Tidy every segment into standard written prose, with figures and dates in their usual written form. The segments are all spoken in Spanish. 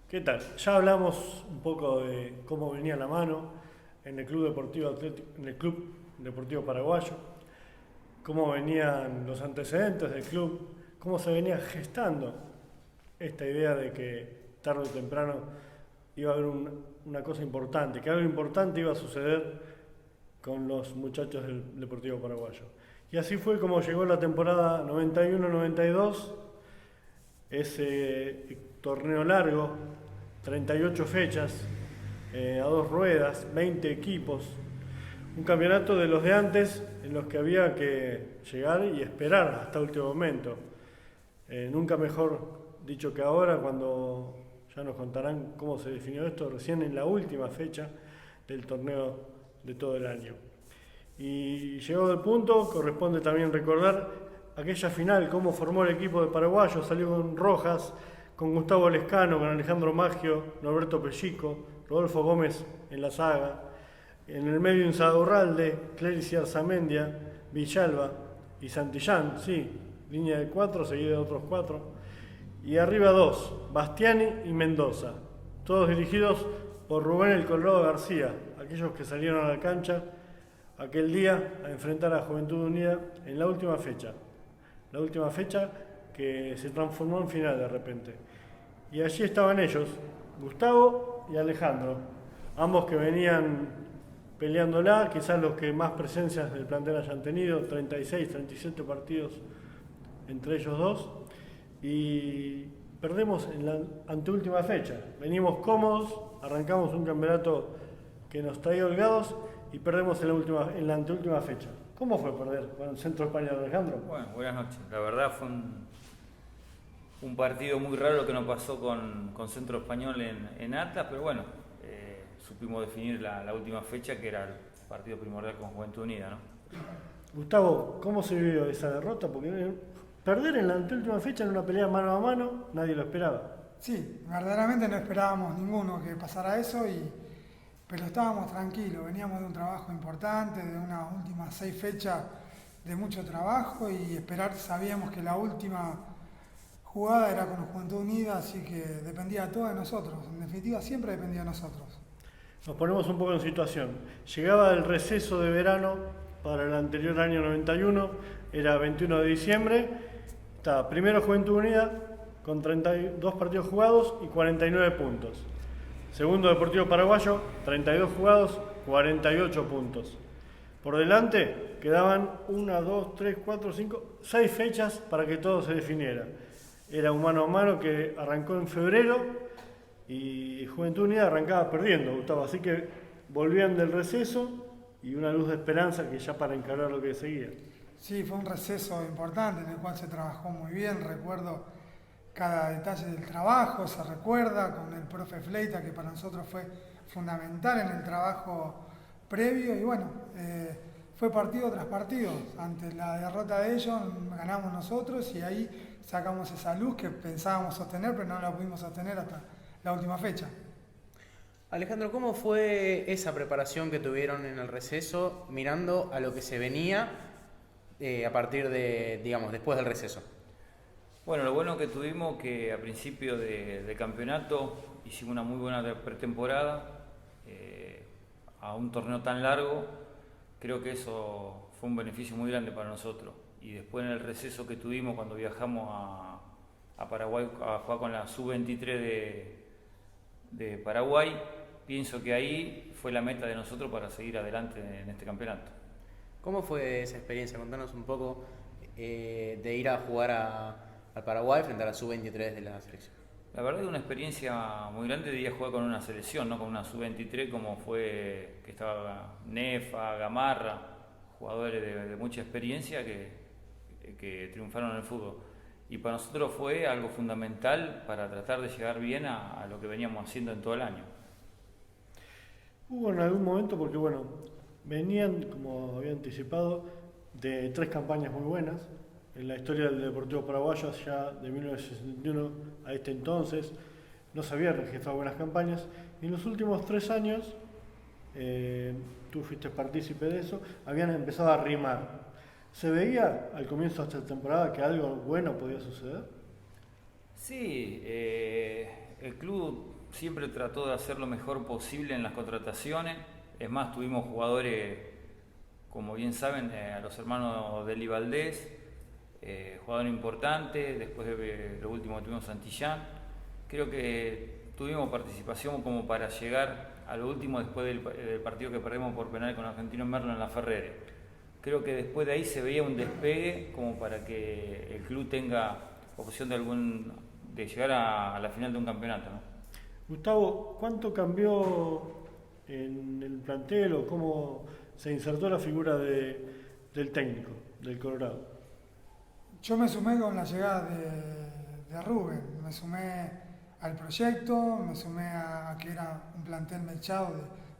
¿Qué tal? Ya hablamos un poco de cómo venía la mano en el en el Club Deportivo Paraguayo, cómo venían los antecedentes del club, cómo se venía gestando esta idea de que tarde o temprano iba a haber una cosa importante, que algo importante iba a suceder con los muchachos del Deportivo Paraguayo. Y así fue como llegó la temporada 91-92, ese torneo largo, 38 fechas, a dos ruedas, 20 equipos, un campeonato de los de antes en los que había que llegar y esperar hasta último momento. Nunca mejor dicho que ahora, cuando ya nos contarán cómo se definió esto recién en la última fecha del torneo de todo el año. Y llegado el punto, corresponde también recordar aquella final, cómo formó el equipo de paraguayos, salió con Rojas, con Gustavo Lescano, con Alejandro Maggio, Norberto Pellico, Rodolfo Gómez en la saga, en el medio Insaurralde, Clérici Arzamendia, Villalba y Santillán, sí, línea de 4 seguida de otros 4, y arriba 2, Bastiani y Mendoza, todos dirigidos por Rubén el Colorado García, aquellos que salieron a la cancha aquel día a enfrentar a Juventud Unida en la última fecha que se transformó en final de repente. Y allí estaban ellos, Gustavo y Alejandro, ambos que venían peleándola, quizás los que más presencias del plantel hayan tenido, 36, 37 partidos entre ellos dos, y perdemos en la anteúltima fecha. Venimos cómodos, arrancamos un campeonato que nos traía holgados y perdemos en la anteúltima fecha. ¿Cómo fue perder con el Centro Español, Alejandro? Bueno, buenas noches. La verdad fue un partido muy raro lo que nos pasó con Centro Español en Atlas, pero bueno, supimos definir la última fecha, que era el partido primordial con Juventud Unida, ¿no? Gustavo, ¿cómo se vivió esa derrota? Porque perder en la anteúltima fecha en una pelea mano a mano, nadie lo esperaba. Sí, verdaderamente no esperábamos ninguno que pasara eso, pero estábamos tranquilos, veníamos de un trabajo importante, de unas últimas 6 fechas de mucho trabajo y sabíamos que la última jugada era con Juventud Unida, así que dependía todo de nosotros, en definitiva siempre dependía de nosotros. Nos ponemos un poco en situación. Llegaba el receso de verano para el anterior año 91, era 21 de diciembre, estaba primero Juventud Unida con 32 partidos jugados y 49 puntos. Segundo Deportivo Paraguayo, 32 jugados, 48 puntos. Por delante quedaban 1, 2, 3, 4, 5, 6 fechas para que todo se definiera. Era un mano a mano que arrancó en febrero y Juventud Unida arrancaba perdiendo, Gustavo. Así que volvían del receso y una luz de esperanza que ya para encarar lo que seguía. Sí, fue un receso importante en el cual se trabajó muy bien, recuerdo cada detalle del trabajo, se recuerda con el profe Fleita, que para nosotros fue fundamental en el trabajo previo, y bueno, fue partido tras partido. Ante la derrota de ellos ganamos nosotros y ahí sacamos esa luz que pensábamos sostener, pero no la pudimos sostener hasta la última fecha. Alejandro, ¿cómo fue esa preparación que tuvieron en el receso mirando a lo que se venía a partir de, digamos, después del receso? Bueno, lo bueno que tuvimos que a principio de campeonato hicimos una muy buena pretemporada a un torneo tan largo. Creo que eso fue un beneficio muy grande para nosotros. Y después en el receso que tuvimos cuando viajamos a Paraguay a jugar con la sub-23 de Paraguay, pienso que ahí fue la meta de nosotros para seguir adelante en este campeonato. ¿Cómo fue esa experiencia? Contanos un poco de ir a jugar al Paraguay frente a la sub-23 de la selección. La verdad es una experiencia muy grande de ir a jugar con una selección, no con una sub-23 como fue que estaba Nefa, Gamarra, jugadores de mucha experiencia que triunfaron en el fútbol. Y para nosotros fue algo fundamental para tratar de llegar bien a lo que veníamos haciendo en todo el año. Hubo en algún momento, porque bueno, venían, como había anticipado, de 3 campañas muy buenas en la historia del Deportivo Paraguayo, ya de 1961 a este entonces, no se habían registrado buenas campañas, y en los últimos 3 años, tú fuiste partícipe de eso, habían empezado a arrimar. ¿Se veía al comienzo de esta temporada que algo bueno podía suceder? Sí, el club siempre trató de hacer lo mejor posible en las contrataciones. Es más, tuvimos jugadores, como bien saben, a los hermanos Deli Valdés, jugador importante. Después de lo último tuvimos Santillán. Creo que tuvimos participación como para llegar a lo último después del partido que perdimos por penal con Argentino Merlo en la Ferrere. Creo que después de ahí se veía un despegue como para que el club tenga opción de llegar a la final de un campeonato, ¿no? Gustavo, ¿cuánto cambió en el plantel o cómo se insertó la figura del técnico, del Colorado? Yo me sumé con la llegada de Rubén, me sumé al proyecto, me sumé a que era un plantel mechado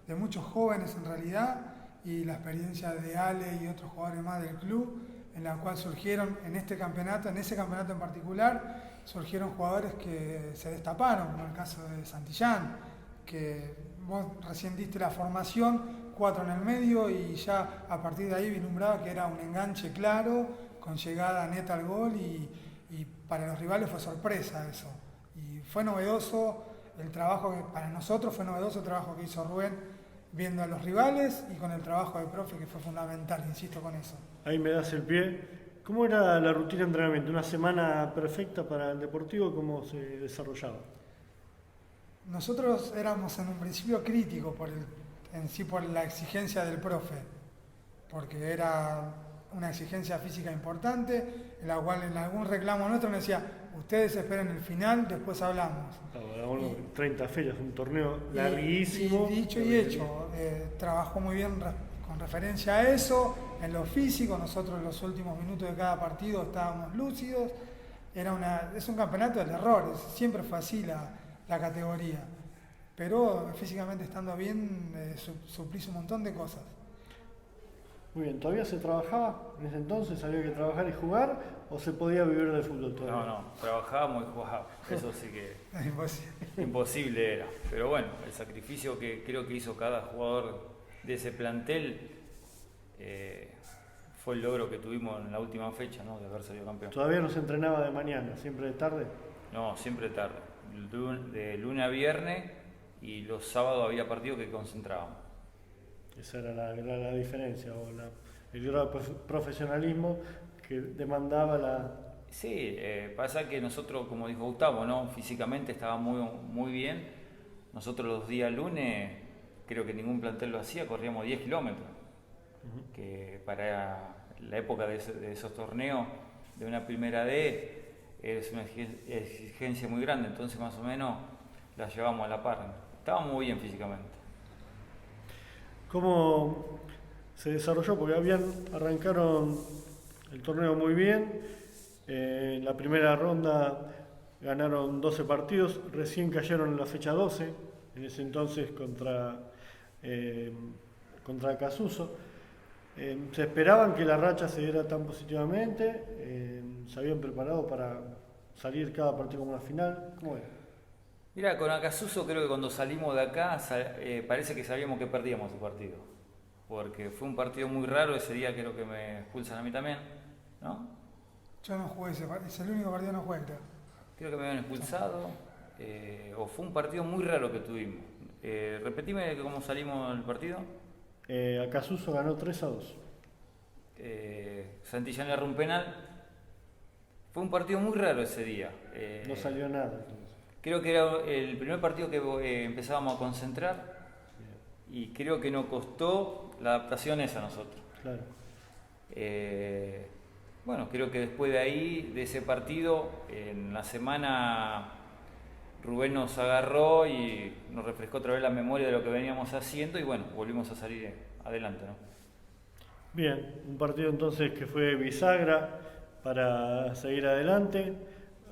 de muchos jóvenes en realidad, y la experiencia de Ale y otros jugadores más del club, en la cual surgieron en ese campeonato en particular, surgieron jugadores que se destaparon, como el caso de Santillán, que vos recién diste la formación, 4 en el medio, y ya a partir de ahí vislumbraba que era un enganche claro, con llegada neta al gol, y para los rivales fue sorpresa eso. Y fue novedoso el trabajo, para nosotros fue novedoso el trabajo que hizo Rubén, viendo a los rivales y con el trabajo del profe, que fue fundamental, insisto con eso. Ahí me das el pie. ¿Cómo era la rutina de entrenamiento? ¿Una semana perfecta para el Deportivo? ¿Cómo se desarrollaba? Nosotros éramos en un principio críticos por la exigencia del profe, porque era una exigencia física importante, en la cual en algún reclamo nuestro nos decía, ustedes esperen el final, después hablamos. Claro, 30 fechas, un torneo larguísimo. Y dicho y hecho, trabajó muy bien con referencia a eso, en lo físico. Nosotros en los últimos minutos de cada partido estábamos lúcidos. Es un campeonato de errores, siempre fue así la categoría. Pero físicamente estando bien, suplís un montón de cosas. Muy bien, ¿todavía se trabajaba en ese entonces? ¿Había que trabajar y jugar o se podía vivir del fútbol todavía? No, trabajábamos y jugábamos. Eso sí que Imposible. imposible era. Pero bueno, el sacrificio que creo que hizo cada jugador de ese plantel fue el logro que tuvimos en la última fecha, ¿no? De haber salido campeón. ¿Todavía no se entrenaba de mañana, siempre de tarde? No, siempre tarde. De lunes a viernes, y los sábados había partidos que concentrábamos. Esa era la diferencia, o el grado de profesionalismo que demandaba la... Sí, pasa que nosotros, como dijo Gustavo, ¿no? Físicamente estaba muy bien. Nosotros los días lunes, creo que ningún plantel lo hacía, corríamos 10 kilómetros. Que para la época de esos torneos de una primera D es una exigencia muy grande, entonces más o menos la llevamos a la par. Estábamos muy bien físicamente. ¿Cómo se desarrolló? Porque arrancaron el torneo muy bien. En la primera ronda ganaron 12 partidos, recién cayeron en la fecha 12, en ese entonces contra Acasuso. ¿Se esperaban que la racha se diera tan positivamente? ¿Se habían preparado para salir cada partido como una final? ¿Cómo era? Mira, con Acasuso creo que cuando salimos de acá parece que sabíamos que perdíamos el partido, porque fue un partido muy raro. Ese día creo que me expulsan a mí también, ¿no? Yo no jugué es el único partido que no jugué, creo. Creo que me habían expulsado, o fue un partido muy raro que tuvimos. Repetime cómo salimos del partido. Acasuso ganó 3-2. Santillán le erró un penal. Fue un partido muy raro ese día. No salió nada. Creo que era el primer partido que empezábamos a concentrar, y creo que nos costó la adaptación esa a nosotros. Claro. Bueno, creo que después de ahí, de ese partido, en la semana Rubén nos agarró y nos refrescó otra vez la memoria de lo que veníamos haciendo, y bueno, volvimos a salir adelante, ¿no? Bien, un partido entonces que fue bisagra para seguir adelante.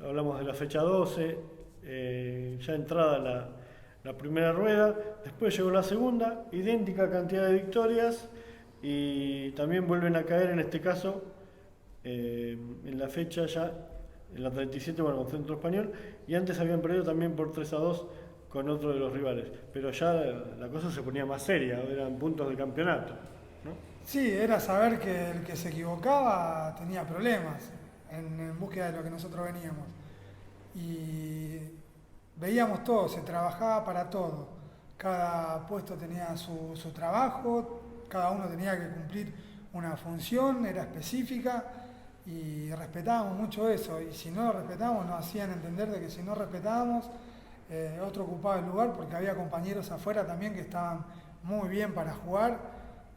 Hablamos de la fecha 12. Ya entrada la primera rueda, después llegó la segunda, idéntica cantidad de victorias, y también vuelven a caer en este caso en la fecha ya, en la 37, bueno, con Centro Español, y antes habían perdido también por 3-2 con otro de los rivales, pero ya la cosa se ponía más seria, eran puntos de campeonato, ¿no? Sí, era saber que el que se equivocaba tenía problemas en búsqueda de lo que nosotros veníamos. Y veíamos todo, se trabajaba para todo. Cada puesto tenía su trabajo, cada uno tenía que cumplir una función, era específica y respetábamos mucho eso. Y si no lo respetábamos, nos hacían entender de que si no respetábamos, otro ocupaba el lugar porque había compañeros afuera también que estaban muy bien para jugar.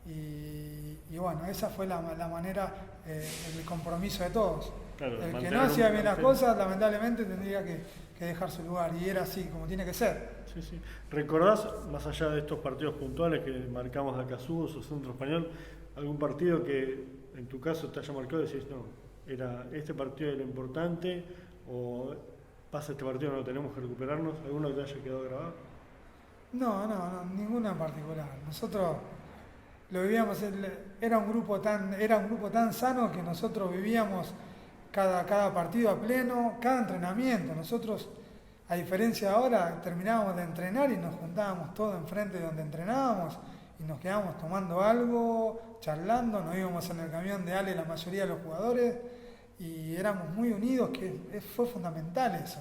Y bueno, esa fue la manera, el compromiso de todos. Claro, el que no hacía bien las cosas, lamentablemente tendría que dejar su lugar, y era así, como tiene que ser. Sí, sí. ¿Recordás, más allá de estos partidos puntuales que marcamos de Acasús o Centro Español, algún partido que en tu caso te haya marcado y decís, no, era este partido era importante, o pasa este partido, no tenemos que recuperarnos? ¿Alguno que te haya quedado grabado? No, ninguna en particular. Nosotros lo vivíamos, era un grupo tan sano que nosotros vivíamos cada partido a pleno, cada entrenamiento. Nosotros, a diferencia de ahora, terminábamos de entrenar y nos juntábamos todos enfrente de donde entrenábamos y nos quedábamos tomando algo, charlando, nos íbamos en el camión de Ale la mayoría de los jugadores y éramos muy unidos, que fue fundamental eso.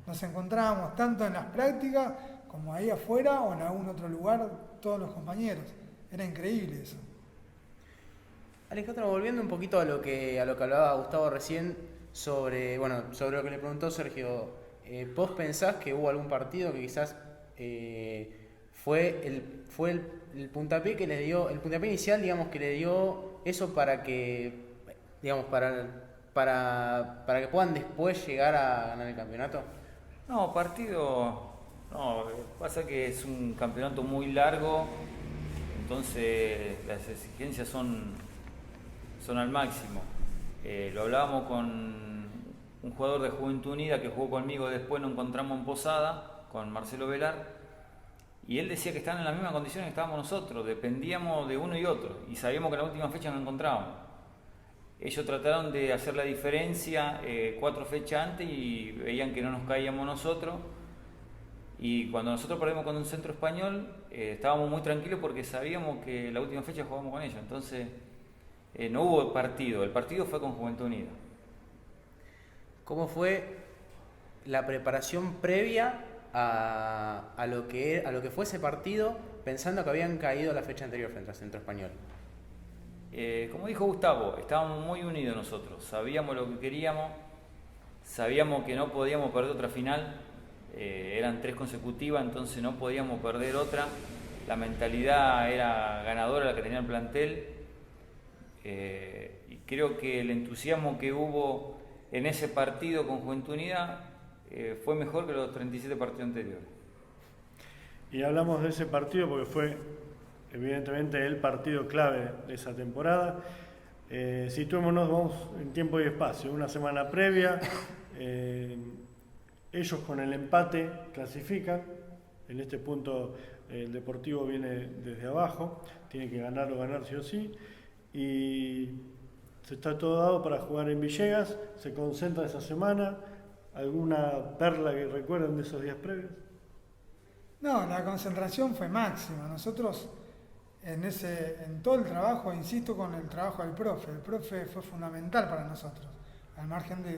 Nos encontrábamos tanto en las prácticas como ahí afuera o en algún otro lugar, todos los compañeros. Era increíble eso. Alejandro, volviendo un poquito a lo que hablaba Gustavo recién sobre lo que le preguntó Sergio, ¿vos pensás que hubo algún partido que quizás fue el puntapié que le dio, el puntapié inicial, digamos, que le dio eso para que, digamos, para que puedan después llegar a ganar el campeonato? No, pasa que es un campeonato muy largo, entonces las exigencias son al máximo. Lo hablábamos con un jugador de Juventud Unida que jugó conmigo, después nos encontramos en Posada con Marcelo Velar, y él decía que estaban en las mismas condiciones que estábamos nosotros, dependíamos de uno y otro, y sabíamos que en la última fecha nos encontrábamos. Ellos trataron de hacer la diferencia 4 fechas antes y veían que no nos caíamos nosotros, y cuando nosotros perdimos con un Centro Español estábamos muy tranquilos porque sabíamos que la última fecha jugábamos con ellos, entonces no hubo partido, el partido fue con Juventud Unida. ¿Cómo fue la preparación previa a lo que fue ese partido, pensando que habían caído la fecha anterior frente al Centro Español? Como dijo Gustavo, estábamos muy unidos nosotros, sabíamos lo que queríamos, sabíamos que no podíamos perder otra final, eran 3 consecutivas, entonces no podíamos perder otra, la mentalidad era ganadora la que tenía el plantel, y creo que el entusiasmo que hubo en ese partido con Juventud Unida fue mejor que los 37 partidos anteriores. Y hablamos de ese partido porque fue evidentemente el partido clave de esa temporada. Situémonos, vamos en tiempo y espacio, una semana previa, ellos con el empate clasifican, en este punto el Deportivo viene desde abajo, tiene que ganar o ganar sí o sí, y se está todo dado para jugar en Villegas, se concentra esa semana. ¿Alguna perla que recuerden de esos días previos? No, la concentración fue máxima. Nosotros en todo el trabajo, insisto con el trabajo del profe, el profe fue fundamental para nosotros, al margen de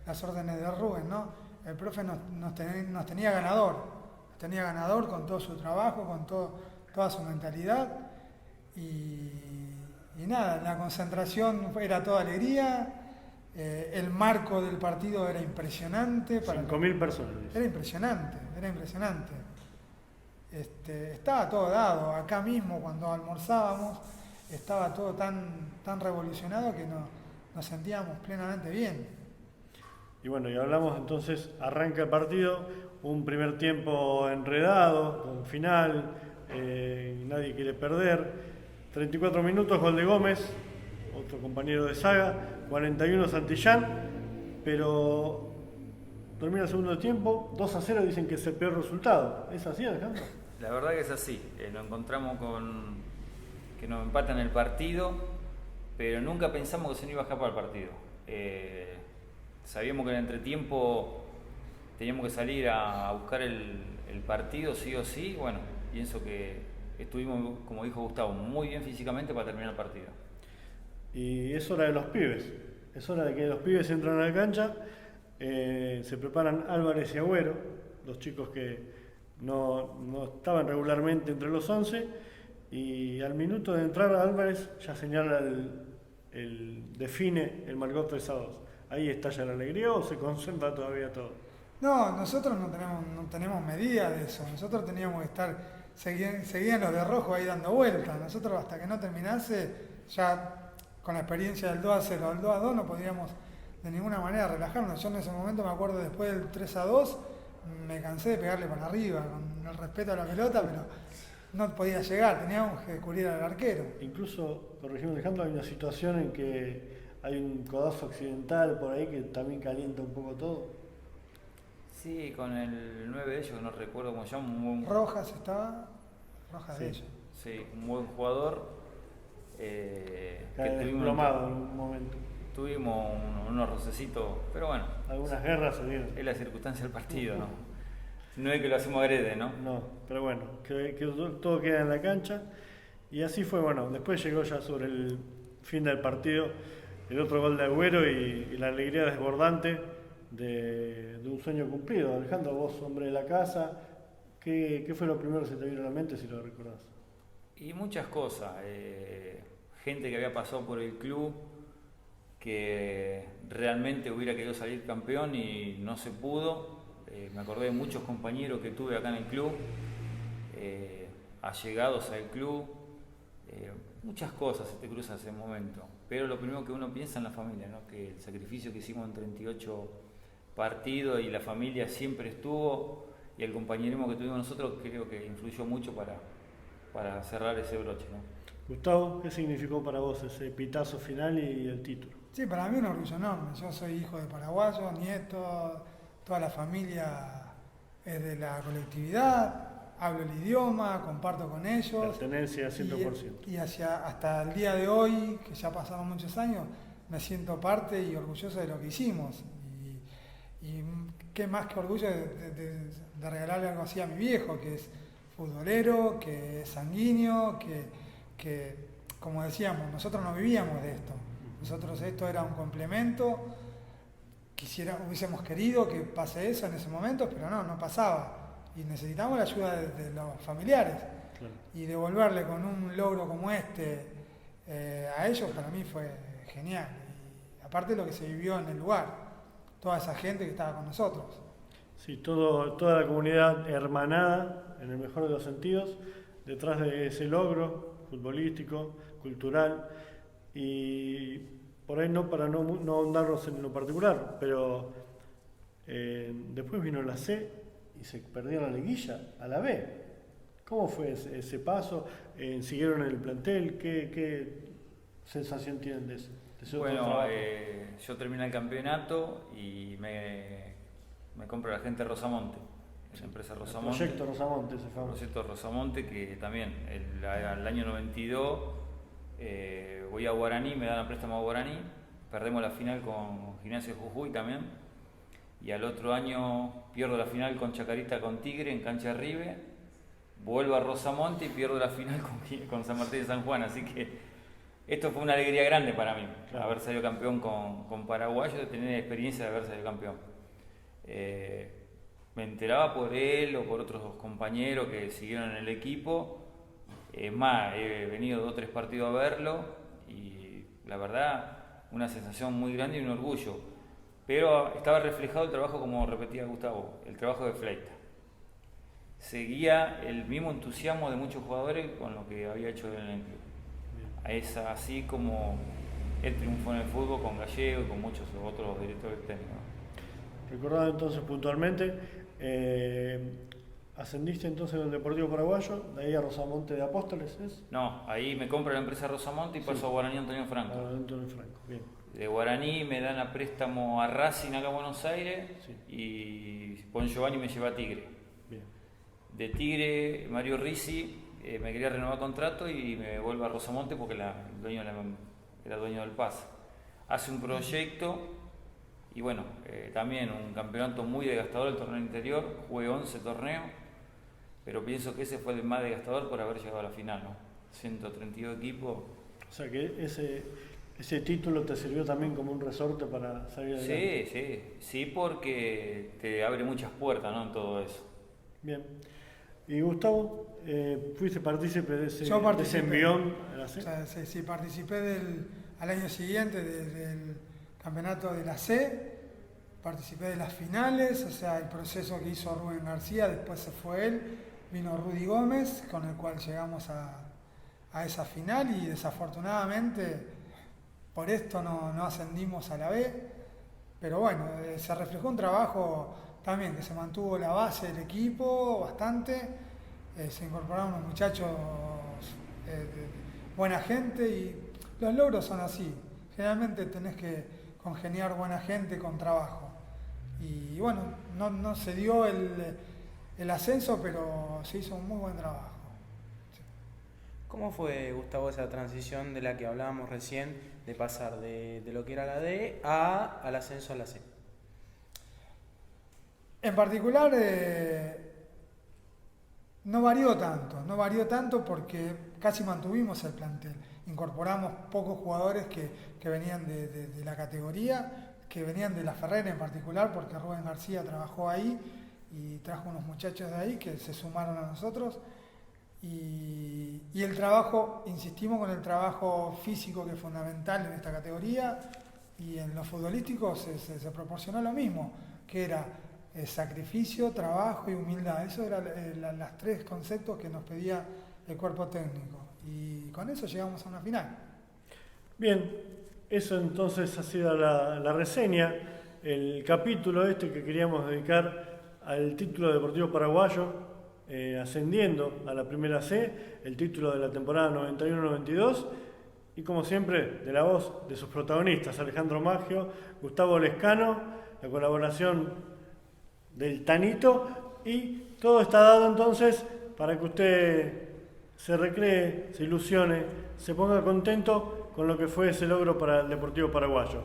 las órdenes de Rubén, ¿no? El profe nos tenía ganador con todo su trabajo, con toda su mentalidad, y nada, la concentración era toda alegría, el marco del partido era impresionante. 5.000 personas. Era impresionante. Estaba todo dado, acá mismo cuando almorzábamos, estaba todo tan revolucionado que nos sentíamos plenamente bien. Y bueno, y hablamos entonces, arranca el partido, un primer tiempo enredado, con final, nadie quiere perder. 34 minutos, gol de Gómez, otro compañero de saga, 41 Santillán, pero termina el segundo tiempo, 2-0, dicen que es el peor resultado. ¿Es así, Alejandro? La verdad que es así, nos encontramos con que nos empatan el partido, pero nunca pensamos que se nos iba a escapar el partido. Sabíamos que en el entretiempo teníamos que salir a buscar el partido sí o sí. Bueno, pienso que estuvimos, como dijo Gustavo, muy bien físicamente para terminar el partido. Y es hora de los pibes, es hora de que los pibes entran a la cancha, se preparan Álvarez y Agüero, dos chicos que no estaban regularmente entre los 11, y al minuto de entrar Álvarez ya señala define el marcador 3-2. ¿Ahí estalla la alegría o se concentra todavía todo? No, nosotros no tenemos medida de eso. Nosotros teníamos que estar, seguían los de rojo ahí dando vueltas. Nosotros hasta que no terminase, ya con la experiencia del 2-0 al 2-2 no podíamos de ninguna manera relajarnos. Yo en ese momento me acuerdo después del 3-2, me cansé de pegarle para arriba, con el respeto a la pelota, pero no podía llegar, teníamos que cubrir al arquero. Incluso, corregime Alejandro, hay una situación en que hay un codazo accidental por ahí que también calienta un poco todo. Sí, con el 9 de ellos, no recuerdo cómo se llama. Rojas estaba, Rojas de ellos. Sí, un buen jugador. Cae desplomado en un momento. Tuvimos unos rocecitos, pero bueno. Algunas guerras se dieron. Es la circunstancia del partido, ¿no? No es que lo hacemos agrede, ¿no? No, pero bueno, que todo queda en la cancha. Y así fue, bueno, después llegó ya sobre el fin del partido el otro gol de Agüero y la alegría desbordante de un sueño cumplido. Alejandro, vos, hombre de la casa, ¿qué fue lo primero que se te vino a la mente, si lo recordás? Y muchas cosas. Gente que había pasado por el club, que realmente hubiera querido salir campeón y no se pudo. Me acordé de muchos compañeros que tuve acá en el club, allegados al club. Muchas cosas se te cruzan en ese momento. Pero lo primero que uno piensa en la familia, ¿no? Que el sacrificio que hicimos en 38 partidos y la familia siempre estuvo, y el compañerismo que tuvimos nosotros creo que influyó mucho para cerrar ese broche, ¿no? Gustavo, ¿qué significó para vos ese pitazo final y el título? Sí, para mí un orgullo enorme. Yo soy hijo de paraguayos, nieto, toda la familia es de la colectividad, hablo el idioma, comparto con ellos. Pertenencia 100%. Y hasta el día de hoy, que ya pasaron muchos años, me siento parte y orgulloso de lo que hicimos. Y qué más que orgullo de regalarle algo así a mi viejo, que es futbolero, que es sanguíneo, que como decíamos, nosotros no vivíamos de esto. Nosotros esto era un complemento. Hubiésemos querido que pase eso en ese momento, pero no pasaba. Y necesitamos la ayuda de los familiares. Claro. Y devolverle con un logro como este a ellos, para mí fue genial. Y aparte lo que se vivió en el lugar, toda esa gente que estaba con nosotros. Sí, toda la comunidad hermanada, en el mejor de los sentidos, detrás de ese logro futbolístico, cultural, y por ahí no para no ahondarnos en lo particular, pero después vino la C y se perdió la liguilla a la B. ¿Cómo fue ese paso? ¿Siguieron en el plantel? ¿Qué sensación tienen de ese Bueno, otro trabajo? yo terminé el campeonato y me compro la gente Rosamonte, la empresa Rosamonte. El proyecto Rosamonte, ese famoso. Proyecto Rosamonte, que también el año 92 voy a Guaraní, me dan a préstamo a Guaraní, perdemos la final con Gimnasia de Jujuy también, y al otro año pierdo la final con Chacarita con Tigre en cancha de Ribe, vuelvo a Rosamonte y pierdo la final con San Martín de San Juan, así que esto fue una alegría grande para mí, claro, haber salido campeón con paraguayos, de tener experiencia de haber salido campeón. Me enteraba por él o por otros compañeros que siguieron en el equipo. Es más, he venido 2 o 3 partidos a verlo y la verdad, una sensación muy grande y un orgullo. Pero estaba reflejado el trabajo, como repetía Gustavo, el trabajo de Fleita. Seguía el mismo entusiasmo de muchos jugadores con lo que había hecho él en el club. Es así como él triunfó en el fútbol con Gallego y con muchos otros directores técnicos. Recordando entonces puntualmente, ascendiste entonces al Deportivo Paraguayo, de ahí a Rosamonte de Apóstoles, ¿es? No, ahí me compra la empresa Rosamonte y paso a Guaraní Antonio Franco. Antonio Franco, bien. De Guaraní me dan a préstamo a Racing acá en Buenos Aires, Sí. Y Bon Giovanni me lleva a Tigre. Bien. De Tigre, Mario Risi me quería renovar contrato y me vuelve a Rosamonte porque era dueño del pase. Hace un proyecto y bueno, también un campeonato muy desgastador el torneo interior, jugué 11 torneos, pero pienso que ese fue el más desgastador por haber llegado a la final, ¿no? 132 equipos. O sea que ¿Ese título te sirvió también como un resorte para salir adelante? Sí, porque te abre muchas puertas, ¿no? En todo eso. Bien. Y Gustavo, ¿fuiste partícipe de ese, Yo de ese participé. envión a la O C? sea, sí, participé al año siguiente del campeonato de la C, participé de las finales, o sea, el proceso que hizo Rubén García, después se fue él, vino Rudy Gómez, con el cual llegamos a esa final y desafortunadamente por esto no ascendimos a la B, pero bueno, se reflejó un trabajo también que se mantuvo la base del equipo bastante, se incorporaron unos muchachos, buena gente y los logros son así, generalmente tenés que congeniar buena gente con trabajo y bueno, no se dio el ascenso, pero se hizo un muy buen trabajo. ¿Cómo fue, Gustavo, esa transición de la que hablábamos recién, de pasar de lo que era la D al ascenso a la C? En particular, no varió tanto porque casi mantuvimos el plantel. Incorporamos pocos jugadores que venían de la categoría, que venían de la Ferrera en particular, porque Rubén García trabajó ahí y trajo unos muchachos de ahí que se sumaron a nosotros. Y el trabajo, insistimos con el trabajo físico que es fundamental en esta categoría y en lo futbolístico se proporcionó lo mismo, que era sacrificio, trabajo y humildad. Esos eran los tres conceptos que nos pedía el cuerpo técnico y con eso llegamos a una final. Bien, eso entonces ha sido la reseña, el capítulo este que queríamos dedicar al título deportivo paraguayo, ascendiendo a la primera C, el título de la temporada 91-92 y como siempre de la voz de sus protagonistas, Alejandro Maggio, Gustavo Lescano, la colaboración del Tanito y todo está dado entonces para que usted se recree, se ilusione, se ponga contento con lo que fue ese logro para el Deportivo Paraguayo.